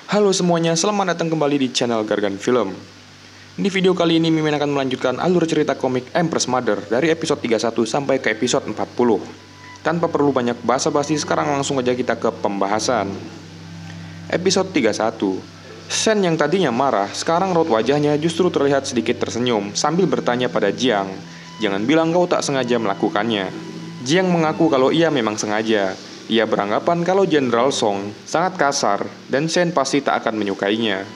Halo semuanya, selamat datang kembali di channel Gargan Film. Di video kali ini Mimin akan melanjutkan alur cerita komik Empress Mother dari episode 31 sampai ke episode 40. Tanpa perlu banyak basa-basi, sekarang langsung aja kita ke pembahasan. Episode 31. Shen yang tadinya marah, sekarang raut wajahnya justru terlihat sedikit tersenyum sambil bertanya pada Jiang. Jangan bilang kau tak sengaja melakukannya. Jiang mengaku kalau ia memang sengaja. Ia beranggapan kalau Jenderal Song sangat kasar dan Shen pasti tak akan menyukainya.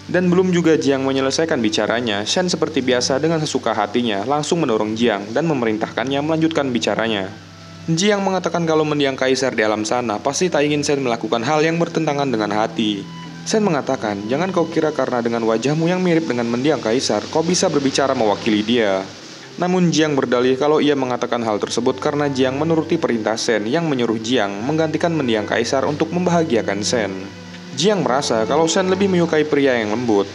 Dan belum juga Jiang menyelesaikan bicaranya, Shen seperti biasa dengan sesuka hatinya langsung mendorong Jiang dan memerintahkannya melanjutkan bicaranya. Jiang mengatakan kalau mendiang kaisar di alam sana pasti tak ingin Shen melakukan hal yang bertentangan dengan hati. Shen mengatakan, jangan kau kira karena dengan wajahmu yang mirip dengan mendiang kaisar, kau bisa berbicara mewakili dia. Namun Jiang berdalih kalau ia mengatakan hal tersebut karena Jiang menuruti perintah Shen yang menyuruh Jiang menggantikan mendiang kaisar untuk membahagiakan Shen. Jiang merasa kalau Shen lebih menyukai pria yang lembut.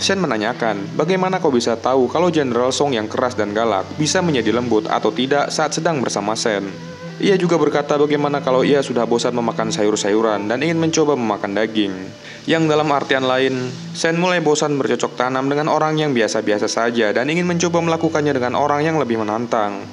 Shen menanyakan, bagaimana kau bisa tahu kalau Jenderal Song yang keras dan galak bisa menjadi lembut atau tidak saat sedang bersama Shen? Ia juga berkata bagaimana kalau ia sudah bosan memakan sayur-sayuran dan ingin mencoba memakan daging. Yang dalam artian lain, Shen mulai bosan bercocok tanam dengan orang yang biasa-biasa saja dan ingin mencoba melakukannya dengan orang yang lebih menantang.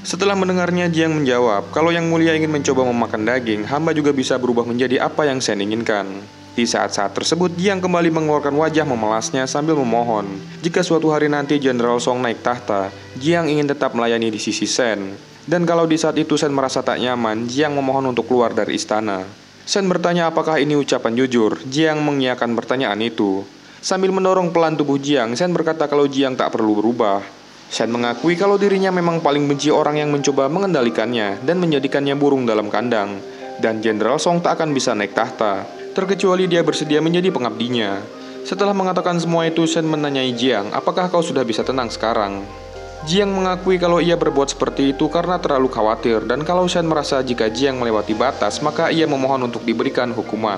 Setelah mendengarnya, Jiang menjawab, kalau yang mulia ingin mencoba memakan daging, hamba juga bisa berubah menjadi apa yang Shen inginkan. Di saat-saat tersebut, Jiang kembali mengeluarkan wajah memelasnya sambil memohon. Jika suatu hari nanti Jenderal Song naik tahta, Jiang ingin tetap melayani di sisi Shen. Dan kalau di saat itu Shen merasa tak nyaman, Jiang memohon untuk keluar dari istana. Shen bertanya apakah ini ucapan jujur. Jiang mengiyakan pertanyaan itu. Sambil mendorong pelan tubuh Jiang, Shen berkata kalau Jiang tak perlu berubah. Shen mengakui kalau dirinya memang paling benci orang yang mencoba mengendalikannya dan menjadikannya burung dalam kandang. Dan Jenderal Song tak akan bisa naik tahta, terkecuali dia bersedia menjadi pengabdinya. Setelah mengatakan semua itu, Shen menanyai Jiang, apakah kau sudah bisa tenang sekarang? Jiang mengakui kalau ia berbuat seperti itu karena terlalu khawatir, dan kalau Shen merasa jika Jiang melewati batas, maka ia memohon untuk diberikan hukuman.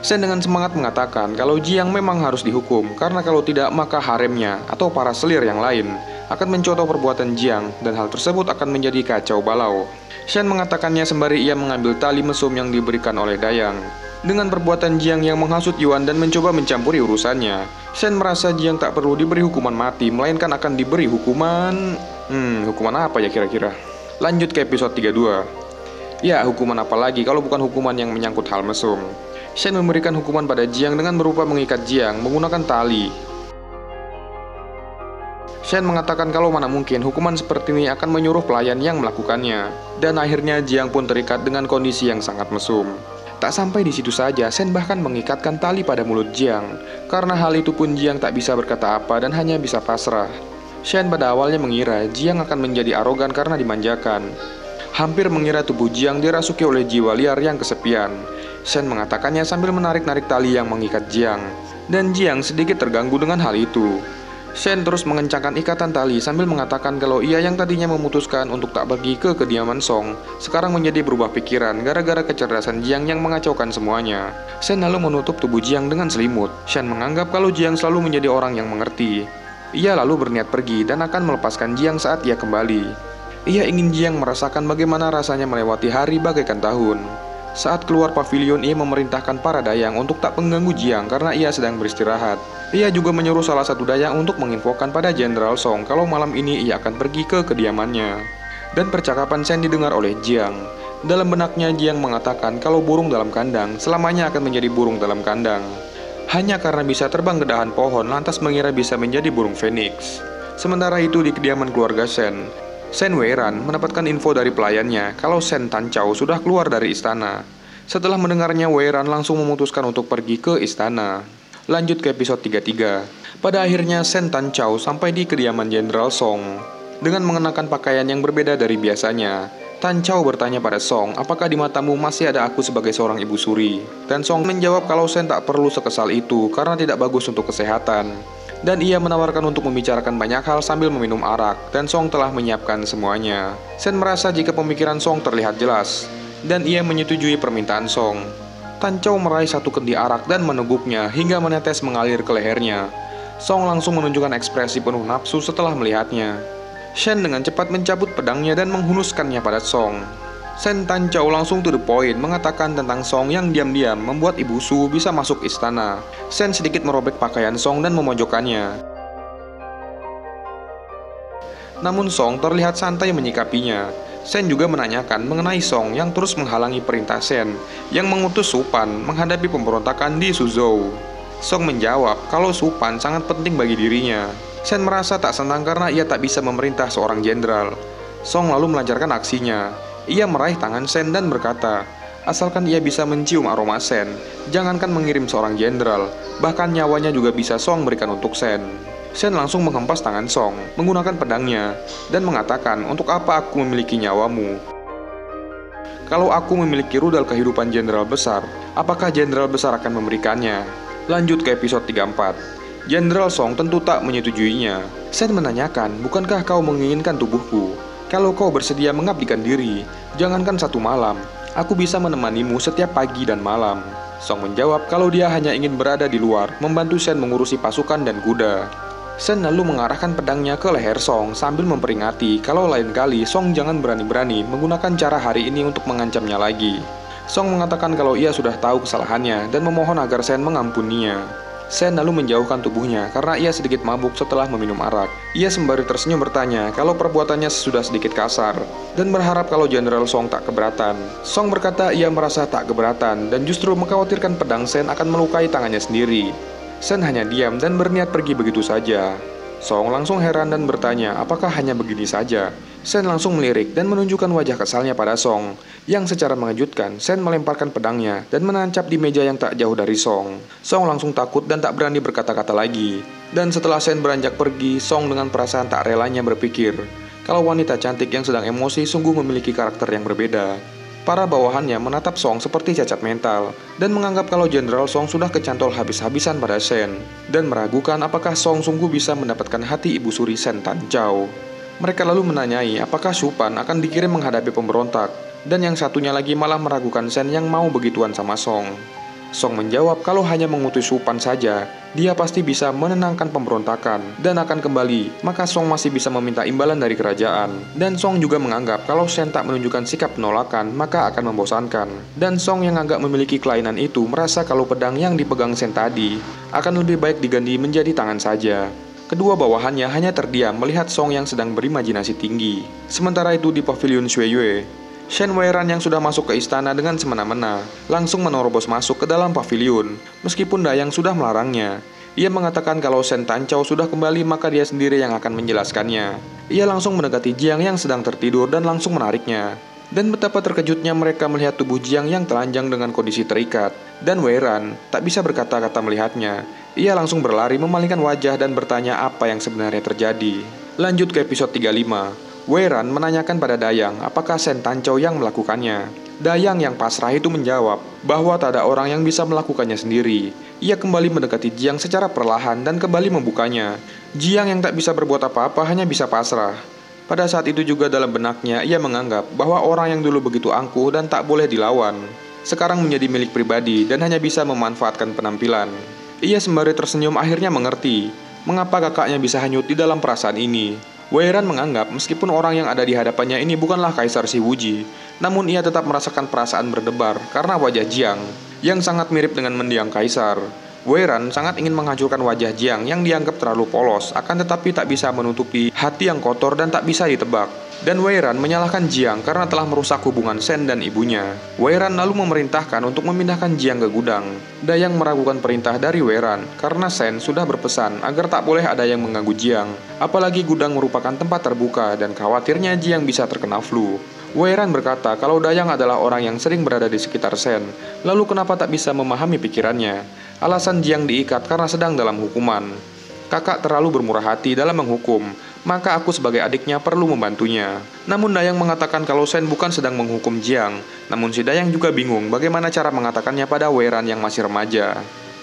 Shen dengan semangat mengatakan kalau Jiang memang harus dihukum, karena kalau tidak maka haremnya atau para selir yang lain akan mencontoh perbuatan Jiang, dan hal tersebut akan menjadi kacau balau. Shen mengatakannya sembari ia mengambil tali mesum yang diberikan oleh Dayang. Dengan perbuatan Jiang yang menghasut Yuan dan mencoba mencampuri urusannya, Shen merasa Jiang tak perlu diberi hukuman mati, melainkan akan diberi hukuman... hukuman apa ya kira-kira? Lanjut ke episode 32. Ya, hukuman apa lagi kalau bukan hukuman yang menyangkut hal mesum. Shen memberikan hukuman pada Jiang dengan berupa mengikat Jiang menggunakan tali. Shen mengatakan kalau mana mungkin hukuman seperti ini akan menyuruh pelayan yang melakukannya. Dan akhirnya Jiang pun terikat dengan kondisi yang sangat mesum. Tak sampai di situ saja, Shen bahkan mengikatkan tali pada mulut Jiang. Karena hal itu pun Jiang tak bisa berkata apa dan hanya bisa pasrah. Shen pada awalnya mengira Jiang akan menjadi arogan karena dimanjakan. Hampir mengira tubuh Jiang dirasuki oleh jiwa liar yang kesepian. Shen mengatakannya sambil menarik-narik tali yang mengikat Jiang. Dan Jiang sedikit terganggu dengan hal itu. Shen terus mengencangkan ikatan tali sambil mengatakan kalau ia yang tadinya memutuskan untuk tak pergi ke kediaman Song, sekarang menjadi berubah pikiran gara-gara kecerdasan Jiang yang mengacaukan semuanya. Shen lalu menutup tubuh Jiang dengan selimut. Shen menganggap kalau Jiang selalu menjadi orang yang mengerti. Ia lalu berniat pergi dan akan melepaskan Jiang saat ia kembali. Ia ingin Jiang merasakan bagaimana rasanya melewati hari bagaikan tahun. Saat keluar pavilion, ia memerintahkan para Dayang untuk tak mengganggu Jiang karena ia sedang beristirahat. Ia juga menyuruh salah satu Dayang untuk menginfokan pada Jenderal Song kalau malam ini ia akan pergi ke kediamannya. Dan percakapan Shen didengar oleh Jiang. Dalam benaknya Jiang mengatakan kalau burung dalam kandang selamanya akan menjadi burung dalam kandang. Hanya karena bisa terbang ke dahan pohon lantas mengira bisa menjadi burung phoenix. Sementara itu di kediaman keluarga Shen Weiran mendapatkan info dari pelayannya kalau Shen Tanchao sudah keluar dari istana. Setelah mendengarnya, Weiran langsung memutuskan untuk pergi ke istana. Lanjut ke episode 33. Pada akhirnya Shen Tanchao sampai di kediaman Jenderal Song. Dengan mengenakan pakaian yang berbeda dari biasanya, Tanchao bertanya pada Song, apakah di matamu masih ada aku sebagai seorang ibu suri? Dan Song menjawab kalau Shen tak perlu sekesal itu karena tidak bagus untuk kesehatan. Dan ia menawarkan untuk membicarakan banyak hal sambil meminum arak, dan Song telah menyiapkan semuanya. Shen merasa jika pemikiran Song terlihat jelas, dan ia menyetujui permintaan Song. Tanchao meraih satu kendi arak dan meneguknya hingga menetes mengalir ke lehernya. Song langsung menunjukkan ekspresi penuh nafsu setelah melihatnya. Shen dengan cepat mencabut pedangnya dan menghunuskannya pada Song. Shen Tanchao langsung to the point mengatakan tentang Song yang diam-diam membuat Ibu Su bisa masuk istana. Shen sedikit merobek pakaian Song dan memojokkannya. Namun Song terlihat santai menyikapinya. Shen juga menanyakan mengenai Song yang terus menghalangi perintah Shen yang mengutus Su Pan menghadapi pemberontakan di Suzhou. Song menjawab kalau Su Pan sangat penting bagi dirinya. Shen merasa tak senang karena ia tak bisa memerintah seorang jenderal. Song lalu melancarkan aksinya. Ia meraih tangan Shen dan berkata, asalkan ia bisa mencium aroma Shen, jangankan mengirim seorang jenderal, bahkan nyawanya juga bisa Song berikan untuk Shen. Shen langsung menghempas tangan Song menggunakan pedangnya dan mengatakan, untuk apa aku memiliki nyawamu? Kalau aku memiliki rudal kehidupan jenderal besar, apakah jenderal besar akan memberikannya? Lanjut ke episode 34. Jenderal Song tentu tak menyetujuinya. Shen menanyakan, bukankah kau menginginkan tubuhku? Kalau kau bersedia mengabdikan diri, jangankan satu malam, aku bisa menemanimu setiap pagi dan malam. Song menjawab kalau dia hanya ingin berada di luar, membantu Shen mengurusi pasukan dan kuda. Shen lalu mengarahkan pedangnya ke leher Song sambil memperingati kalau lain kali Song jangan berani-berani menggunakan cara hari ini untuk mengancamnya lagi. Song mengatakan kalau ia sudah tahu kesalahannya dan memohon agar Shen mengampuninya. Shen lalu menjauhkan tubuhnya karena ia sedikit mabuk setelah meminum arak. Ia sembari tersenyum bertanya kalau perbuatannya sudah sedikit kasar dan berharap kalau Jenderal Song tak keberatan. Song berkata ia merasa tak keberatan dan justru mengkhawatirkan pedang Shen akan melukai tangannya sendiri. Shen hanya diam dan berniat pergi begitu saja. Song langsung heran dan bertanya apakah hanya begini saja. Shen langsung melirik dan menunjukkan wajah kesalnya pada Song. Yang secara mengejutkan, Shen melemparkan pedangnya dan menancap di meja yang tak jauh dari Song. Song langsung takut dan tak berani berkata-kata lagi. Dan setelah Shen beranjak pergi, Song dengan perasaan tak relanya berpikir kalau wanita cantik yang sedang emosi sungguh memiliki karakter yang berbeda. Para bawahannya menatap Song seperti cacat mental dan menganggap kalau Jenderal Song sudah kecantol habis-habisan pada Shen dan meragukan apakah Song sungguh bisa mendapatkan hati ibu suri Shen Tanchao. Mereka lalu menanyai apakah Su Pan akan dikirim menghadapi pemberontak, dan yang satunya lagi malah meragukan Shen yang mau begituan sama Song. Song menjawab kalau hanya mengutus Su Pan saja, dia pasti bisa menenangkan pemberontakan dan akan kembali, maka Song masih bisa meminta imbalan dari kerajaan. Dan Song juga menganggap kalau Shen tak menunjukkan sikap penolakan, maka akan membosankan. Dan Song yang agak memiliki kelainan itu merasa kalau pedang yang dipegang Shen tadi akan lebih baik diganti menjadi tangan saja. Kedua bawahannya hanya terdiam melihat Song yang sedang berimajinasi tinggi. Sementara itu di pavilion Xueyue, Shen Weiran yang sudah masuk ke istana dengan semena-mena langsung menerobos masuk ke dalam pavilion, meskipun Dayang sudah melarangnya. Ia mengatakan kalau Shen Tanchao sudah kembali maka dia sendiri yang akan menjelaskannya. Ia langsung mendekati Jiang yang sedang tertidur dan langsung menariknya. Dan betapa terkejutnya mereka melihat tubuh Jiang yang telanjang dengan kondisi terikat. Dan Weiran tak bisa berkata-kata melihatnya. Ia langsung berlari memalingkan wajah dan bertanya apa yang sebenarnya terjadi. Lanjut ke episode 35. Weiran menanyakan pada Dayang apakah Shen Tanchao yang melakukannya. Dayang yang pasrah itu menjawab bahwa tak ada orang yang bisa melakukannya sendiri. Ia kembali mendekati Jiang secara perlahan dan kembali membukanya. Jiang yang tak bisa berbuat apa-apa hanya bisa pasrah. Pada saat itu juga dalam benaknya ia menganggap bahwa orang yang dulu begitu angkuh dan tak boleh dilawan sekarang menjadi milik pribadi dan hanya bisa memanfaatkan penampilan. Ia sembari tersenyum akhirnya mengerti mengapa kakaknya bisa hanyut di dalam perasaan ini. Weiran menganggap meskipun orang yang ada di hadapannya ini bukanlah Kaisar Si Wuji, namun ia tetap merasakan perasaan berdebar karena wajah Jiang yang sangat mirip dengan mendiang Kaisar. Weiran sangat ingin menghancurkan wajah Jiang yang dianggap terlalu polos, akan tetapi tak bisa menutupi hati yang kotor dan tak bisa ditebak. Dan Weiran menyalahkan Jiang karena telah merusak hubungan Shen dan ibunya. Weiran lalu memerintahkan untuk memindahkan Jiang ke gudang. Dayang meragukan perintah dari Weiran karena Shen sudah berpesan agar tak boleh ada yang mengganggu Jiang. Apalagi gudang merupakan tempat terbuka dan khawatirnya Jiang bisa terkena flu. Weiran berkata kalau Dayang adalah orang yang sering berada di sekitar Shen, lalu kenapa tak bisa memahami pikirannya? Alasan Jiang diikat karena sedang dalam hukuman. Kakak terlalu bermurah hati dalam menghukum, maka aku sebagai adiknya perlu membantunya. Namun Dayang mengatakan kalau Shen bukan sedang menghukum Jiang. Namun si Dayang juga bingung bagaimana cara mengatakannya pada Weiran yang masih remaja.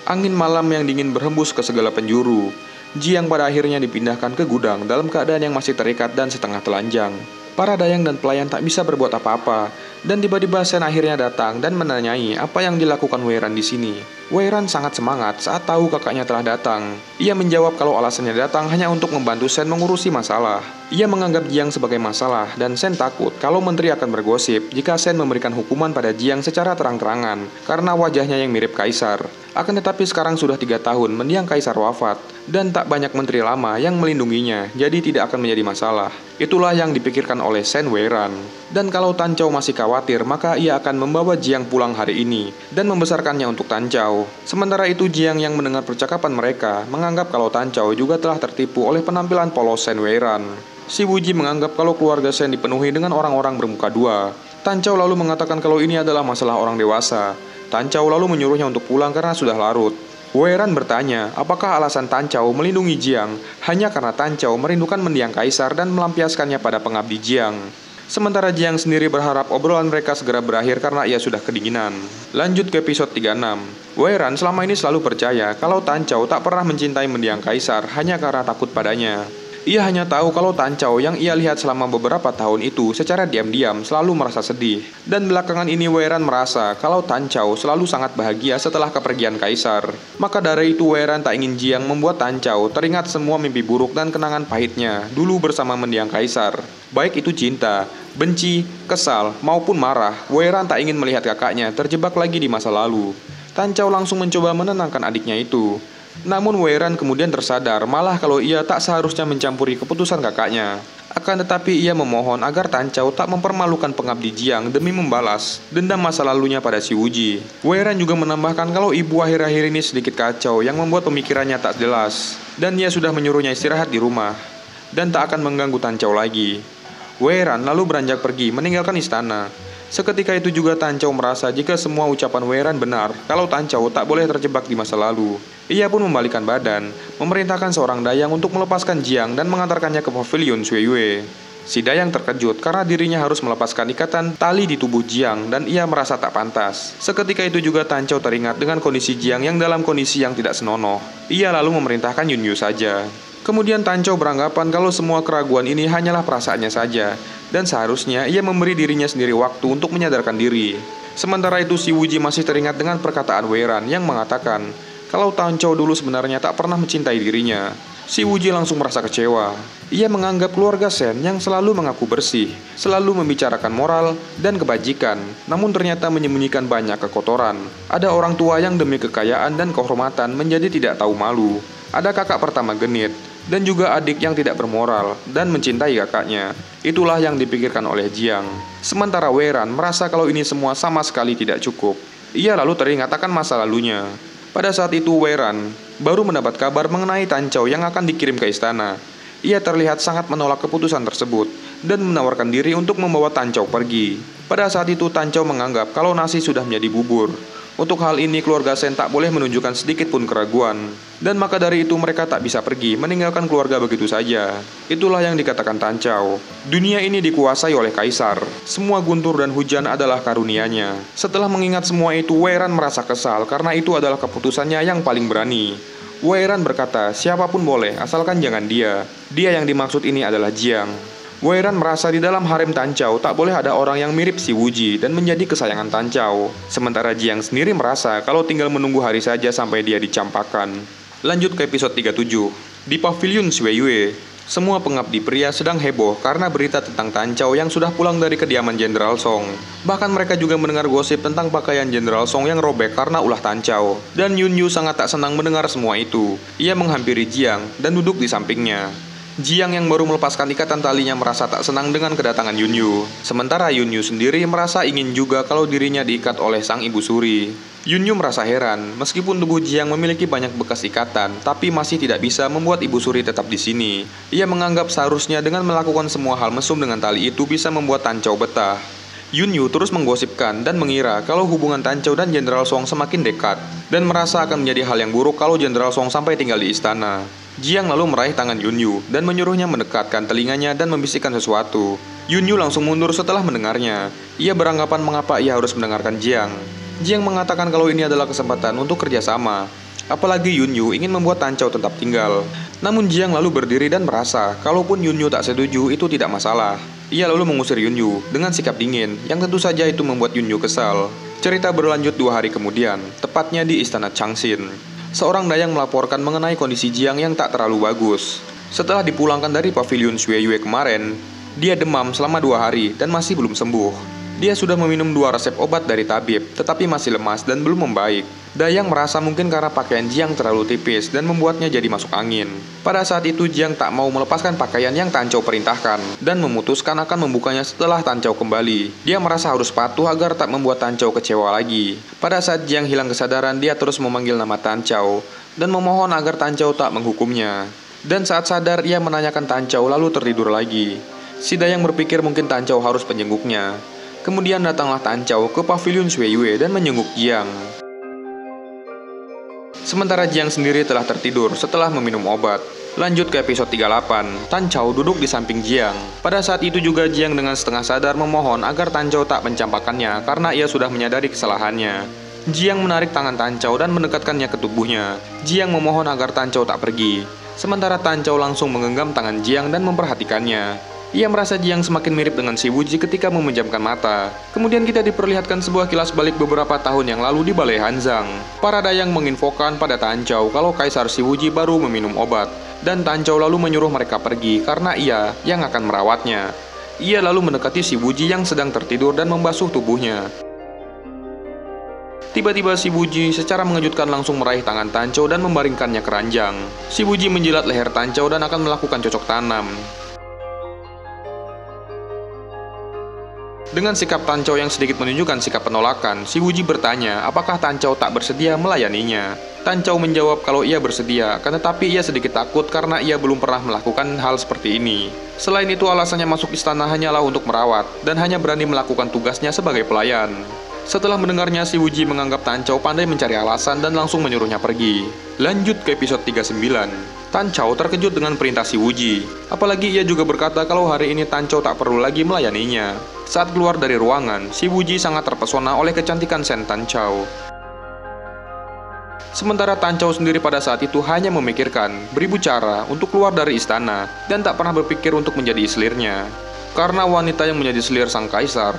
Angin malam yang dingin berhembus ke segala penjuru. Jiang pada akhirnya dipindahkan ke gudang dalam keadaan yang masih terikat dan setengah telanjang. Para Dayang dan pelayan tak bisa berbuat apa-apa. Dan tiba-tiba Shen akhirnya datang dan menanyai apa yang dilakukan Weiran di sini. Weiran sangat semangat saat tahu kakaknya telah datang. Ia menjawab kalau alasannya datang hanya untuk membantu Shen mengurusi masalah. Ia menganggap Jiang sebagai masalah dan Shen takut kalau menteri akan bergosip jika Shen memberikan hukuman pada Jiang secara terang-terangan karena wajahnya yang mirip kaisar. Akan tetapi sekarang sudah 3 tahun mendiang kaisar wafat dan tak banyak menteri lama yang melindunginya, jadi tidak akan menjadi masalah. Itulah yang dipikirkan oleh Shen Weiran. Dan kalau Tan Chao masih khawatir, maka ia akan membawa Jiang pulang hari ini dan membesarkannya untuk Tan Chao. Sementara itu Jiang yang mendengar percakapan mereka menganggap kalau Tan Chao juga telah tertipu oleh penampilan polos Shen Weiran. Si Wuji menganggap kalau keluarga Shen dipenuhi dengan orang-orang bermuka dua. Tan Chao lalu mengatakan kalau ini adalah masalah orang dewasa. Tan Chao lalu menyuruhnya untuk pulang karena sudah larut. Weiran bertanya, apakah alasan Tan Chao melindungi Jiang hanya karena Tan Chao merindukan mendiang kaisar dan melampiaskannya pada pengabdi Jiang. Sementara Jiang sendiri berharap obrolan mereka segera berakhir karena ia sudah kedinginan. Lanjut ke episode 36. Weiran selama ini selalu percaya kalau Tan Chao tak pernah mencintai mendiang kaisar hanya karena takut padanya. Ia hanya tahu kalau Tan Chao yang ia lihat selama beberapa tahun itu secara diam-diam selalu merasa sedih. Dan belakangan ini Weiran merasa kalau Tan Chao selalu sangat bahagia setelah kepergian kaisar. Maka dari itu Weiran tak ingin Jiang membuat Tan Chao teringat semua mimpi buruk dan kenangan pahitnya dulu bersama mendiang kaisar. Baik itu cinta, benci, kesal, maupun marah, Weiran tak ingin melihat kakaknya terjebak lagi di masa lalu. Tan Chao langsung mencoba menenangkan adiknya itu. Namun Weiran kemudian tersadar malah kalau ia tak seharusnya mencampuri keputusan kakaknya. Akan tetapi ia memohon agar Tan Chao tak mempermalukan pengabdi Jiang demi membalas dendam masa lalunya pada si Wuji. Weiran juga menambahkan kalau ibu akhir-akhir ini sedikit kacau yang membuat pemikirannya tak jelas. Dan ia sudah menyuruhnya istirahat di rumah dan tak akan mengganggu Tan Chao lagi. Weiran lalu beranjak pergi meninggalkan istana. Seketika itu juga Tan Chao merasa jika semua ucapan Weiran benar kalau Tan Chao tak boleh terjebak di masa lalu. Ia pun membalikkan badan, memerintahkan seorang dayang untuk melepaskan Jiang dan mengantarkannya ke pavilion Sui Yue. Si dayang terkejut karena dirinya harus melepaskan ikatan tali di tubuh Jiang dan ia merasa tak pantas. Seketika itu juga Tan Chao teringat dengan kondisi Jiang yang dalam kondisi yang tidak senonoh. Ia lalu memerintahkan Yun Yu saja. Kemudian Tan Chao beranggapan kalau semua keraguan ini hanyalah perasaannya saja dan seharusnya ia memberi dirinya sendiri waktu untuk menyadarkan diri. Sementara itu si Wuji masih teringat dengan perkataan Weiran yang mengatakan kalau Tan Chao dulu sebenarnya tak pernah mencintai dirinya. Si Wuji langsung merasa kecewa. Ia menganggap keluarga Shen yang selalu mengaku bersih, selalu membicarakan moral dan kebajikan, namun ternyata menyembunyikan banyak kekotoran. Ada orang tua yang demi kekayaan dan kehormatan menjadi tidak tahu malu. Ada kakak pertama genit, dan juga adik yang tidak bermoral dan mencintai kakaknya. Itulah yang dipikirkan oleh Jiang. Sementara Weiran merasa kalau ini semua sama sekali tidak cukup. Ia lalu teringat akan masa lalunya. Pada saat itu Weiran baru mendapat kabar mengenai Tan Chao yang akan dikirim ke istana. Ia terlihat sangat menolak keputusan tersebut dan menawarkan diri untuk membawa Tan Chao pergi. Pada saat itu Tan Chao menganggap kalau nasi sudah menjadi bubur. Untuk hal ini keluarga Shen tak boleh menunjukkan sedikit pun keraguan. Dan maka dari itu mereka tak bisa pergi meninggalkan keluarga begitu saja. Itulah yang dikatakan Tan Chao. Dunia ini dikuasai oleh kaisar. Semua guntur dan hujan adalah karunia-Nya. Setelah mengingat semua itu Weiran merasa kesal karena itu adalah keputusannya yang paling berani. Weiran berkata siapapun boleh asalkan jangan dia. Dia yang dimaksud ini adalah Jiang. Weiran merasa di dalam harem Tan Chao tak boleh ada orang yang mirip si Wuji dan menjadi kesayangan Tan Chao. Sementara Jiang sendiri merasa kalau tinggal menunggu hari saja sampai dia dicampakkan. Lanjut ke episode 37. Di pavilion Sui Yue, semua pengabdi pria sedang heboh karena berita tentang Tan Chao yang sudah pulang dari kediaman Jenderal Song. Bahkan mereka juga mendengar gosip tentang pakaian Jenderal Song yang robek karena ulah Tan Chao. Dan Yun Yu sangat tak senang mendengar semua itu. Ia menghampiri Jiang dan duduk di sampingnya. Jiang yang baru melepaskan ikatan talinya merasa tak senang dengan kedatangan Yun Yu. Sementara Yun Yu sendiri merasa ingin juga kalau dirinya diikat oleh sang ibu suri. Yun Yu merasa heran, meskipun tubuh Jiang memiliki banyak bekas ikatan, tapi masih tidak bisa membuat ibu suri tetap di sini. Ia menganggap seharusnya dengan melakukan semua hal mesum dengan tali itu bisa membuat Tan Chao betah. Yun Yu terus menggosipkan dan mengira kalau hubungan Tan Chao dan Jenderal Song semakin dekat, dan merasa akan menjadi hal yang buruk kalau Jenderal Song sampai tinggal di istana. Jiang lalu meraih tangan Yun Yu dan menyuruhnya mendekatkan telinganya dan membisikkan sesuatu. Yun Yu langsung mundur setelah mendengarnya. Ia beranggapan mengapa ia harus mendengarkan Jiang. Jiang mengatakan kalau ini adalah kesempatan untuk kerjasama. Apalagi Yun Yu ingin membuat Tan Chao tetap tinggal. Namun Jiang lalu berdiri dan merasa kalaupun Yun Yu tak setuju itu tidak masalah. Ia lalu mengusir Yun Yu dengan sikap dingin yang tentu saja itu membuat Yun Yu kesal. Cerita berlanjut 2 hari kemudian, tepatnya di Istana Changxin. Seorang dayang melaporkan mengenai kondisi Jiang yang tak terlalu bagus. Setelah dipulangkan dari pavilion Xueyue kemarin, dia demam selama 2 hari dan masih belum sembuh. Dia sudah meminum 2 resep obat dari tabib, tetapi masih lemas dan belum membaik. Dayang merasa mungkin karena pakaian Jiang terlalu tipis dan membuatnya jadi masuk angin. Pada saat itu Jiang tak mau melepaskan pakaian yang Tan Chou perintahkan dan memutuskan akan membukanya setelah Tan Chou kembali. Dia merasa harus patuh agar tak membuat Tan Chou kecewa lagi. Pada saat Jiang hilang kesadaran, dia terus memanggil nama Tan Chou dan memohon agar Tan Chou tak menghukumnya. Dan saat sadar, ia menanyakan Tan Chou lalu tertidur lagi. Si dayang berpikir mungkin Tan Chou harus menjenguknya. Kemudian datanglah Tan Chou ke pavilion Xueyue dan menjenguk Jiang. Sementara Jiang sendiri telah tertidur setelah meminum obat. Lanjut ke episode 38, Tan Chou duduk di samping Jiang. Pada saat itu juga Jiang dengan setengah sadar memohon agar Tan Chou tak mencampakkannya karena ia sudah menyadari kesalahannya. Jiang menarik tangan Tan Chou dan mendekatkannya ke tubuhnya. Jiang memohon agar Tan Chou tak pergi. Sementara Tan Chou langsung menggenggam tangan Jiang dan memperhatikannya. Ia merasa Jiang semakin mirip dengan Si Wuji ketika memejamkan mata. Kemudian kita diperlihatkan sebuah kilas balik beberapa tahun yang lalu di Balai Hanzang. Para dayang menginfokan pada Tan Chou kalau Kaisar Si Wuji baru meminum obat. Dan Tan Chou lalu menyuruh mereka pergi karena ia yang akan merawatnya. Ia lalu mendekati Si Wuji yang sedang tertidur dan membasuh tubuhnya. Tiba-tiba Si Wuji secara mengejutkan langsung meraih tangan Tan Chou dan membaringkannya ke ranjang. Si Wuji menjilat leher Tan Chou dan akan melakukan cocok tanam. Dengan sikap Tan Chou yang sedikit menunjukkan sikap penolakan, Si Wuji bertanya apakah Tan Chou tak bersedia melayaninya. Tan Chou menjawab kalau ia bersedia, tetapi ia sedikit takut karena ia belum pernah melakukan hal seperti ini. Selain itu alasannya masuk istana hanyalah untuk merawat, dan hanya berani melakukan tugasnya sebagai pelayan. Setelah mendengarnya, Si Wuji menganggap Tan Chou pandai mencari alasan dan langsung menyuruhnya pergi. Lanjut ke episode 39. Tan Chou terkejut dengan perintah Si Wuji. Apalagi ia juga berkata kalau hari ini Tan Chou tak perlu lagi melayaninya. Saat keluar dari ruangan, Si Wuji sangat terpesona oleh kecantikan Sen Tan Chou. Sementara Tan Chou sendiri pada saat itu hanya memikirkan beribu cara untuk keluar dari istana dan tak pernah berpikir untuk menjadi islirnya. Karena wanita yang menjadi selir sang kaisar,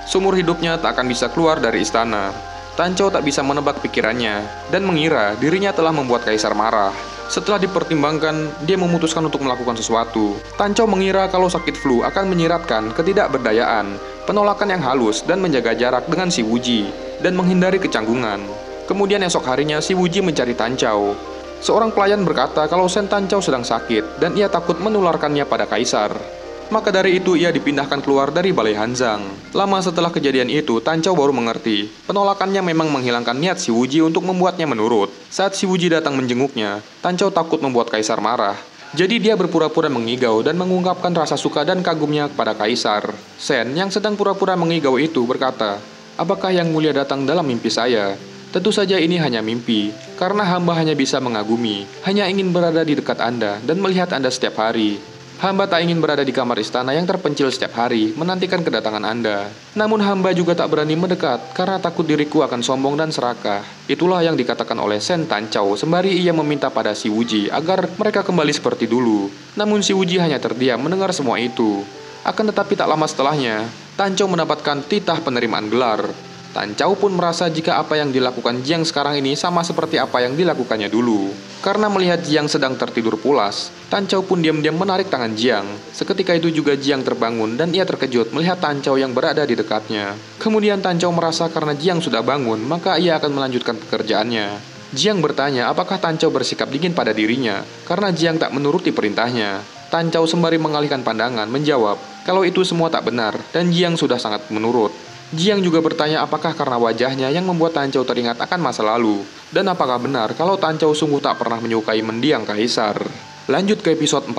seumur hidupnya tak akan bisa keluar dari istana. Tan Chou tak bisa menebak pikirannya dan mengira dirinya telah membuat kaisar marah. Setelah dipertimbangkan, dia memutuskan untuk melakukan sesuatu. Tan Chou mengira kalau sakit flu akan menyiratkan ketidakberdayaan, penolakan yang halus, dan menjaga jarak dengan Si Wuji, dan menghindari kecanggungan. Kemudian esok harinya Si Wuji mencari Tan Chou. Seorang pelayan berkata kalau Sen Tan Chou sedang sakit, dan ia takut menularkannya pada kaisar. Maka dari itu ia dipindahkan keluar dari Balai Hanzang. Lama setelah kejadian itu, Tan Chou baru mengerti. Penolakannya memang menghilangkan niat Si Wuji untuk membuatnya menurut. Saat Si Wuji datang menjenguknya, Tan Chou takut membuat kaisar marah. Jadi dia berpura-pura mengigau dan mengungkapkan rasa suka dan kagumnya kepada kaisar. Sen yang sedang pura-pura mengigau itu berkata, "Apakah yang mulia datang dalam mimpi saya? Tentu saja ini hanya mimpi, karena hamba hanya bisa mengagumi, hanya ingin berada di dekat Anda dan melihat Anda setiap hari. Hamba tak ingin berada di kamar istana yang terpencil setiap hari, menantikan kedatangan Anda. Namun hamba juga tak berani mendekat, karena takut diriku akan sombong dan serakah." Itulah yang dikatakan oleh Sen Tan Chou sembari ia meminta pada Si Wuji agar mereka kembali seperti dulu. Namun Si Wuji hanya terdiam mendengar semua itu. Akan tetapi tak lama setelahnya, Tan Chou mendapatkan titah penerimaan gelar. Tan Chou pun merasa jika apa yang dilakukan Jiang sekarang ini sama seperti apa yang dilakukannya dulu. Karena melihat Jiang sedang tertidur pulas, Tan Chou pun diam-diam menarik tangan Jiang. Seketika itu juga Jiang terbangun dan ia terkejut melihat Tan Chou yang berada di dekatnya. Kemudian Tan Chou merasa karena Jiang sudah bangun, maka ia akan melanjutkan pekerjaannya. Jiang bertanya apakah Tan Chou bersikap dingin pada dirinya karena Jiang tak menuruti perintahnya. Tan Chou sembari mengalihkan pandangan menjawab kalau itu semua tak benar dan Jiang sudah sangat menurut. Jiang juga bertanya apakah karena wajahnya yang membuat Tan Chou teringat akan masa lalu, dan apakah benar kalau Tan Chou sungguh tak pernah menyukai mendiang kaisar. Lanjut ke episode 40.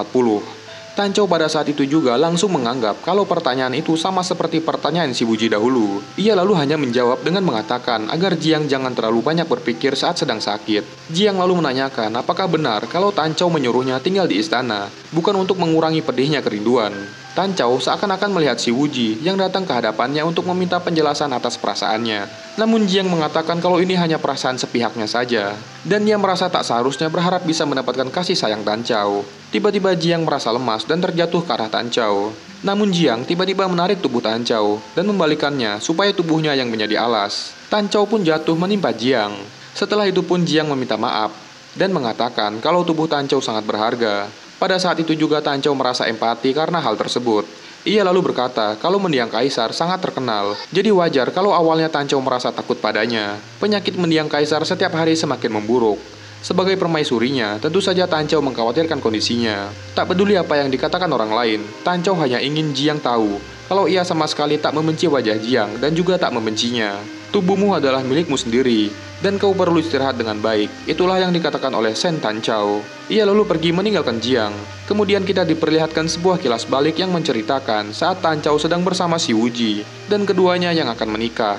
Tan Chou pada saat itu juga langsung menganggap kalau pertanyaan itu sama seperti pertanyaan Si Wuji dahulu. Ia lalu hanya menjawab dengan mengatakan agar Jiang jangan terlalu banyak berpikir saat sedang sakit. Jiang lalu menanyakan apakah benar kalau Tan Chou menyuruhnya tinggal di istana, bukan untuk mengurangi pedihnya kerinduan. Tan Chao seakan-akan melihat si Wuji yang datang ke hadapannya untuk meminta penjelasan atas perasaannya. Namun Jiang mengatakan kalau ini hanya perasaan sepihaknya saja, dan dia merasa tak seharusnya berharap bisa mendapatkan kasih sayang Tan Chao. Tiba-tiba Jiang merasa lemas dan terjatuh ke arah Tan Chao. Namun Jiang tiba-tiba menarik tubuh Tan Chao dan membalikannya supaya tubuhnya yang menjadi alas. Tan Chao pun jatuh menimpa Jiang. Setelah itu pun Jiang meminta maaf dan mengatakan kalau tubuh Tan Chao sangat berharga. Pada saat itu juga Tan Chao merasa empati karena hal tersebut. Ia lalu berkata kalau mendiang kaisar sangat terkenal, jadi wajar kalau awalnya Tan Chao merasa takut padanya. Penyakit mendiang kaisar setiap hari semakin memburuk. Sebagai permaisurinya, tentu saja Tan Chao mengkhawatirkan kondisinya. Tak peduli apa yang dikatakan orang lain, Tan Chao hanya ingin Jiang tahu kalau ia sama sekali tak membenci wajah Jiang dan juga tak membencinya. Tubuhmu adalah milikmu sendiri, dan kau perlu istirahat dengan baik. Itulah yang dikatakan oleh Sen Tan Chao. Ia lalu pergi meninggalkan Jiang. Kemudian kita diperlihatkan sebuah kilas balik yang menceritakan saat Tan Chao sedang bersama si Wuji, dan keduanya yang akan menikah.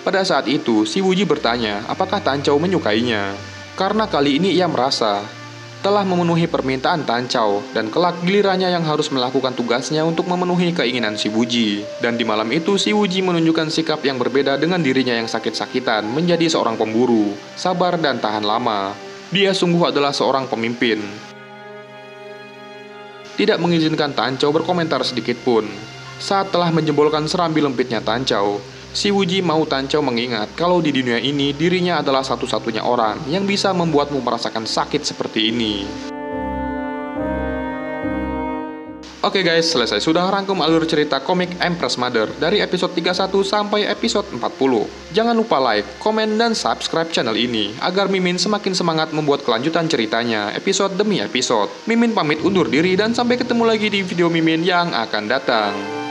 Pada saat itu, si Wuji bertanya apakah Tan Chao menyukainya. Karena kali ini ia merasa telah memenuhi permintaan Tan Chao, dan kelak gilirannya yang harus melakukan tugasnya untuk memenuhi keinginan si Wuji. Dan di malam itu si Wuji menunjukkan sikap yang berbeda dengan dirinya yang sakit-sakitan menjadi seorang pemburu, sabar dan tahan lama. Dia sungguh adalah seorang pemimpin. Tidak mengizinkan Tan Chao berkomentar sedikit pun. Saat telah menjebolkan serambi lempitnya Tan Chao, si Wuji mau Tan Chao mengingat kalau di dunia ini dirinya adalah satu-satunya orang yang bisa membuatmu merasakan sakit seperti ini. Oke guys, selesai sudah rangkum alur cerita komik Empress Mother dari episode 31 sampai episode 40. Jangan lupa like, komen, dan subscribe channel ini agar Mimin semakin semangat membuat kelanjutan ceritanya episode demi episode. Mimin pamit undur diri dan sampai ketemu lagi di video Mimin yang akan datang.